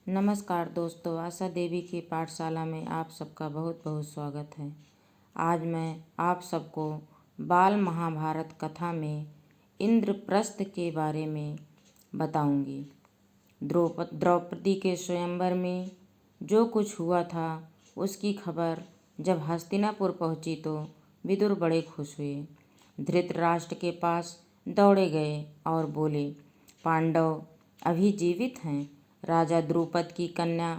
नमस्कार दोस्तों, आशा देवी की पाठशाला में आप सबका बहुत बहुत स्वागत है। आज मैं आप सबको बाल महाभारत कथा में इंद्रप्रस्थ के बारे में बताऊंगी। द्रौपदी के स्वयंवर में जो कुछ हुआ था उसकी खबर जब हस्तिनापुर पहुंची तो विदुर बड़े खुश हुए। धृतराष्ट्र के पास दौड़े गए और बोले, पांडव अभी जीवित हैं। राजा द्रुपद की कन्या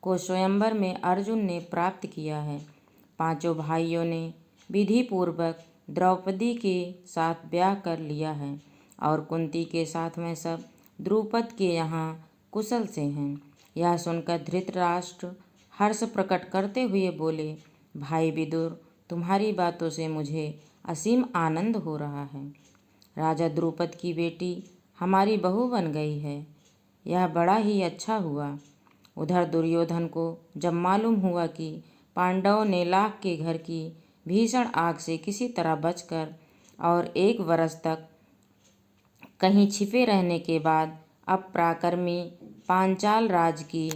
को स्वयंवर में अर्जुन ने प्राप्त किया है। पांचों भाइयों ने विधि पूर्वक द्रौपदी के साथ ब्याह कर लिया है और कुंती के साथ में सब द्रुपद के यहाँ कुशल से हैं। यह सुनकर धृतराष्ट्र हर्ष प्रकट करते हुए बोले, भाई विदुर, तुम्हारी बातों से मुझे असीम आनंद हो रहा है। राजा द्रुपद की बेटी हमारी बहू बन गई है, यह बड़ा ही अच्छा हुआ। उधर दुर्योधन को जब मालूम हुआ कि पांडवों ने लाख के घर की भीषण आग से किसी तरह बचकर और 1 वर्ष तक कहीं छिपे रहने के बाद अब पराक्रमी पांचाल राज की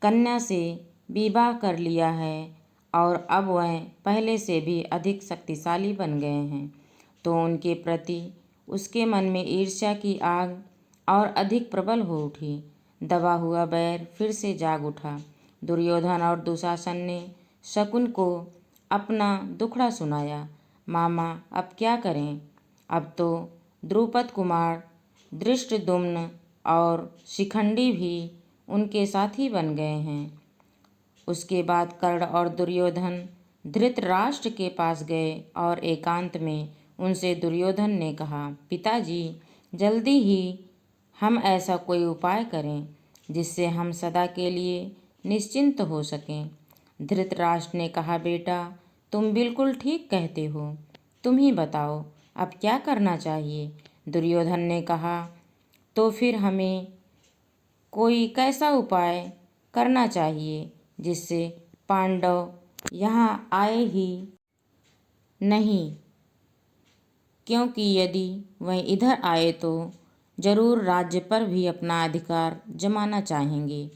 कन्या से विवाह कर लिया है और अब वह पहले से भी अधिक शक्तिशाली बन गए हैं, तो उनके प्रति उसके मन में ईर्ष्या की आग और अधिक प्रबल हो उठी। दबा हुआ बैर फिर से जाग उठा। दुर्योधन और दुशासन ने शकुन को अपना दुखड़ा सुनाया। मामा, अब क्या करें? अब तो द्रुपद कुमार धृष्टद्युम्न और शिखंडी भी उनके साथी बन गए हैं। उसके बाद कर्ण और दुर्योधन धृतराष्ट्र के पास गए और एकांत में उनसे दुर्योधन ने कहा, पिताजी, जल्दी ही हम ऐसा कोई उपाय करें जिससे हम सदा के लिए निश्चिंत हो सकें। धृतराष्ट्र ने कहा, बेटा, तुम बिल्कुल ठीक कहते हो, तुम ही बताओ अब क्या करना चाहिए। दुर्योधन ने कहा, तो फिर हमें कोई कैसा उपाय करना चाहिए जिससे पांडव यहाँ आए ही नहीं, क्योंकि यदि वह इधर आए तो जरूर राज्य पर भी अपना अधिकार जमाना चाहेंगे।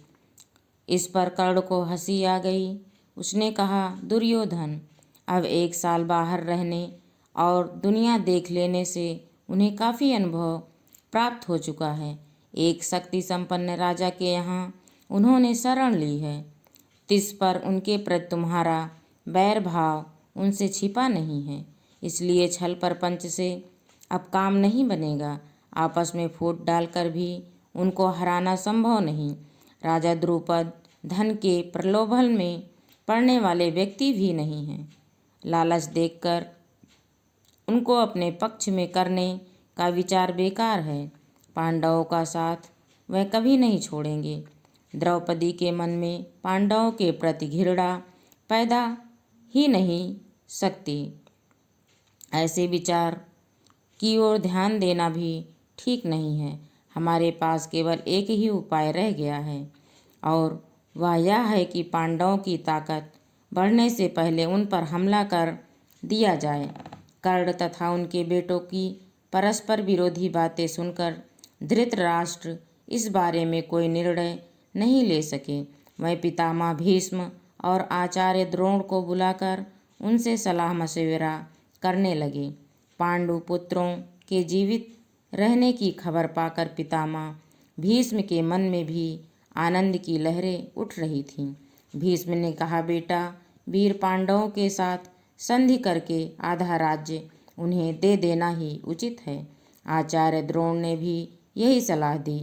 इस पर कर्ण को हंसी आ गई। उसने कहा, दुर्योधन, अब 1 साल बाहर रहने और दुनिया देख लेने से उन्हें काफ़ी अनुभव प्राप्त हो चुका है। एक शक्ति संपन्न राजा के यहाँ उन्होंने शरण ली है, तिस पर उनके प्रति तुम्हारा बैर भाव उनसे छिपा नहीं है, इसलिए छल प्रपंच से अब काम नहीं बनेगा। आपस में फूट डालकर भी उनको हराना संभव नहीं। राजा द्रुपद धन के प्रलोभन में पड़ने वाले व्यक्ति भी नहीं हैं। लालच देखकर उनको अपने पक्ष में करने का विचार बेकार है। पांडवों का साथ वह कभी नहीं छोड़ेंगे। द्रौपदी के मन में पांडवों के प्रति घृणा पैदा ही नहीं सकती। ऐसे विचार की ओर ध्यान देना भी ठीक नहीं है। हमारे पास केवल एक ही उपाय रह गया है और वह यह है कि पांडवों की ताकत बढ़ने से पहले उन पर हमला कर दिया जाए। कर्ण तथा उनके बेटों की परस्पर विरोधी बातें सुनकर धृतराष्ट्र इस बारे में कोई निर्णय नहीं ले सके। वह पितामह भीष्म और आचार्य द्रोण को बुलाकर उनसे सलाह मशविरा करने लगे। पांडु पुत्रों के जीवित रहने की खबर पाकर पितामह भीष्म के मन में भी आनंद की लहरें उठ रही थीं। भीष्म ने कहा, बेटा, वीर पांडवों के साथ संधि करके आधा राज्य उन्हें दे देना ही उचित है। आचार्य द्रोण ने भी यही सलाह दी।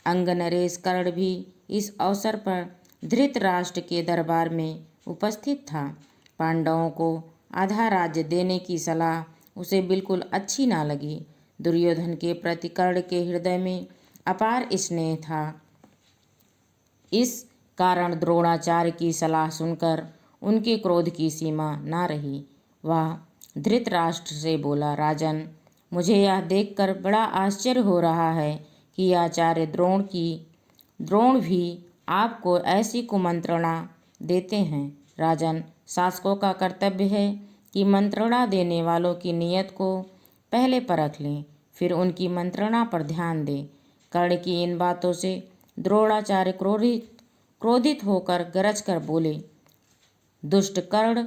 अंग नरेश कर्ण भी इस अवसर पर धृतराष्ट्र के दरबार में उपस्थित था। पांडवों को आधा राज्य देने की सलाह उसे बिल्कुल अच्छी ना लगी। दुर्योधन के प्रति कर्ण के हृदय में अपार स्नेह था। इस कारण द्रोणाचार्य की सलाह सुनकर उनके क्रोध की सीमा ना रही। वह धृतराष्ट्र से बोला, राजन, मुझे यह देखकर बड़ा आश्चर्य हो रहा है कि आचार्य द्रोण भी आपको ऐसी कुमंत्रणा देते हैं। राजन, शासकों का कर्तव्य है कि मंत्रणा देने वालों की नीयत को पहले परख लें, फिर उनकी मंत्रणा पर ध्यान दें। कर्ण की इन बातों से द्रोणाचार्य क्रोधित होकर गरज कर बोले, दुष्ट कर्ण,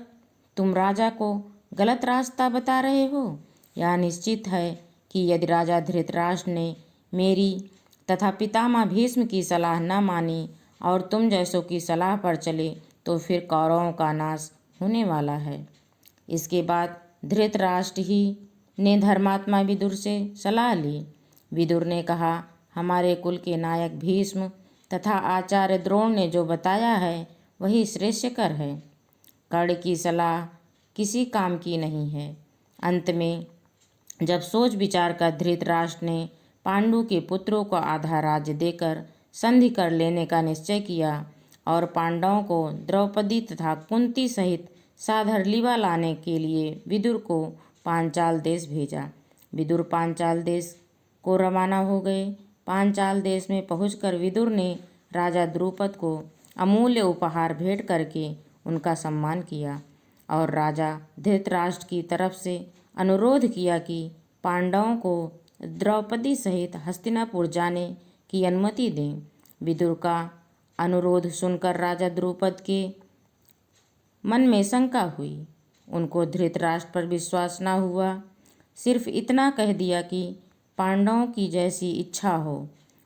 तुम राजा को गलत रास्ता बता रहे हो। यह निश्चित है कि यदि राजा धृतराष्ट्र ने मेरी तथा पितामह भीष्म की सलाह न मानी और तुम जैसों की सलाह पर चले तो फिर कौरवों का नाश होने वाला है। इसके बाद धृतराष्ट्र ही ने धर्मात्मा विदुर से सलाह ली। विदुर ने कहा, हमारे कुल के नायक भीष्म तथा आचार्य द्रोण ने जो बताया है वही श्रेष्ठकर है। कर्ण की सलाह किसी काम की नहीं है। अंत में जब सोच विचार कर धृतराष्ट्र ने पांडु के पुत्रों को आधा राज्य देकर संधि कर लेने का निश्चय किया और पांडवों को द्रौपदी तथा कुंती सहित साधरलीवा लाने के लिए विदुर को पांचाल देश भेजा। विदुर पांचाल देश को रवाना हो गए। पांचाल देश में पहुंचकर विदुर ने राजा द्रुपद को अमूल्य उपहार भेंट करके उनका सम्मान किया और राजा धृतराष्ट्र की तरफ से अनुरोध किया कि पांडवों को द्रौपदी सहित हस्तिनापुर जाने की अनुमति दें। विदुर का अनुरोध सुनकर राजा द्रुपद के मन में शंका हुई। उनको धृतराष्ट्र पर विश्वास न हुआ। सिर्फ इतना कह दिया कि पांडवों की जैसी इच्छा हो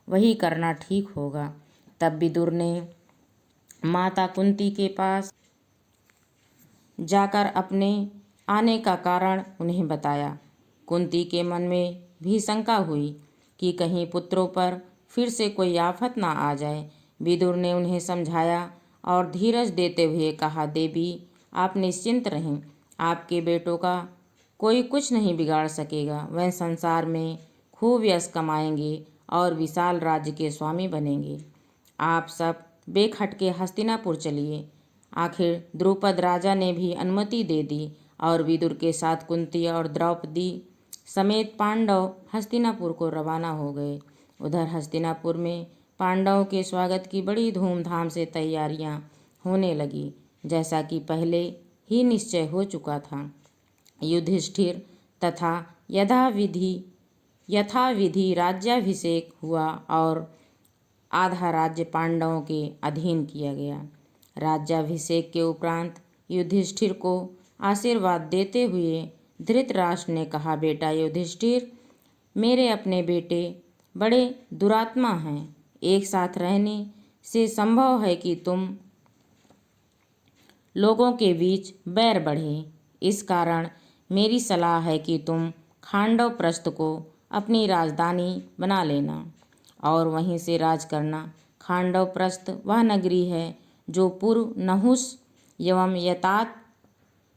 वही करना ठीक होगा। तब विदुर ने माता कुंती के पास जाकर अपने आने का कारण उन्हें बताया। कुंती के मन में भी शंका हुई कि कहीं पुत्रों पर फिर से कोई आफत ना आ जाए। विदुर ने उन्हें समझाया और धीरज देते हुए कहा, देवी आप निश्चिंत रहें, आपके बेटों का कोई कुछ नहीं बिगाड़ सकेगा। वह संसार में खूब यश कमाएंगे और विशाल राज्य के स्वामी बनेंगे। आप सब बेखटके हस्तिनापुर चलिए। आखिर द्रुपद राजा ने भी अनुमति दे दी और विदुर के साथ कुंती और द्रौपदी समेत पांडव हस्तिनापुर को रवाना हो गए। उधर हस्तिनापुर में पांडवों के स्वागत की बड़ी धूमधाम से तैयारियां होने लगी, जैसा कि पहले ही निश्चय हो चुका था। युधिष्ठिर तथा यथाविधि राज्याभिषेक हुआ और आधा राज्य पांडवों के अधीन किया गया। राज्याभिषेक के उपरांत युधिष्ठिर को आशीर्वाद देते हुए धृतराष्ट्र ने कहा, बेटा युधिष्ठिर, मेरे अपने बेटे बड़े दुरात्मा हैं। एक साथ रहने से संभव है कि तुम लोगों के बीच बैर बढ़े। इस कारण मेरी सलाह है कि तुम खांडव प्रस्थ को अपनी राजधानी बना लेना और वहीं से राज करना। खांडव प्रस्थ वह नगरी है जो पूर्व नहुस एवं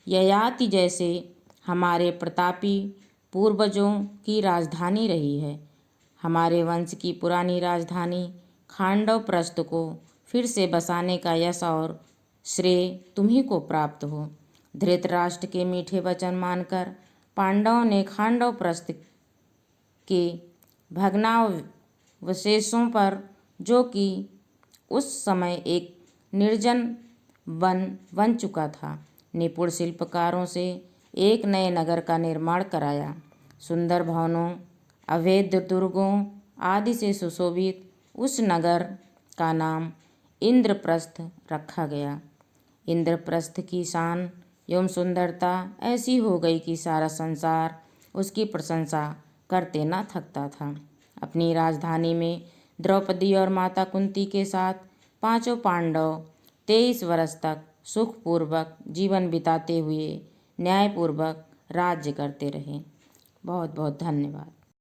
ययाति जैसे हमारे प्रतापी पूर्वजों की राजधानी रही है। हमारे वंश की पुरानी राजधानी खांडव प्रस्थ को फिर से बसाने का यश और श्रेय तुम्ही को प्राप्त हो। धृतराष्ट्र के मीठे वचन मानकर पांडवों ने खांडव प्रस्थ के भग्नावशेषों पर, जो कि उस समय एक निर्जन वन बन चुका था, निपुण शिल्पकारों से एक नए नगर का निर्माण कराया। सुंदर भवनों, अभेद्य दुर्गों आदि से सुशोभित उस नगर का नाम इंद्रप्रस्थ रखा गया। इंद्रप्रस्थ की शान एवं सुंदरता ऐसी हो गई कि सारा संसार उसकी प्रशंसा करते न थकता था। अपनी राजधानी में द्रौपदी और माता कुंती के साथ पांचों पांडव 23 वर्ष तक सुखपूर्वक जीवन बिताते हुए न्यायपूर्वक राज्य करते रहे। बहुत बहुत धन्यवाद।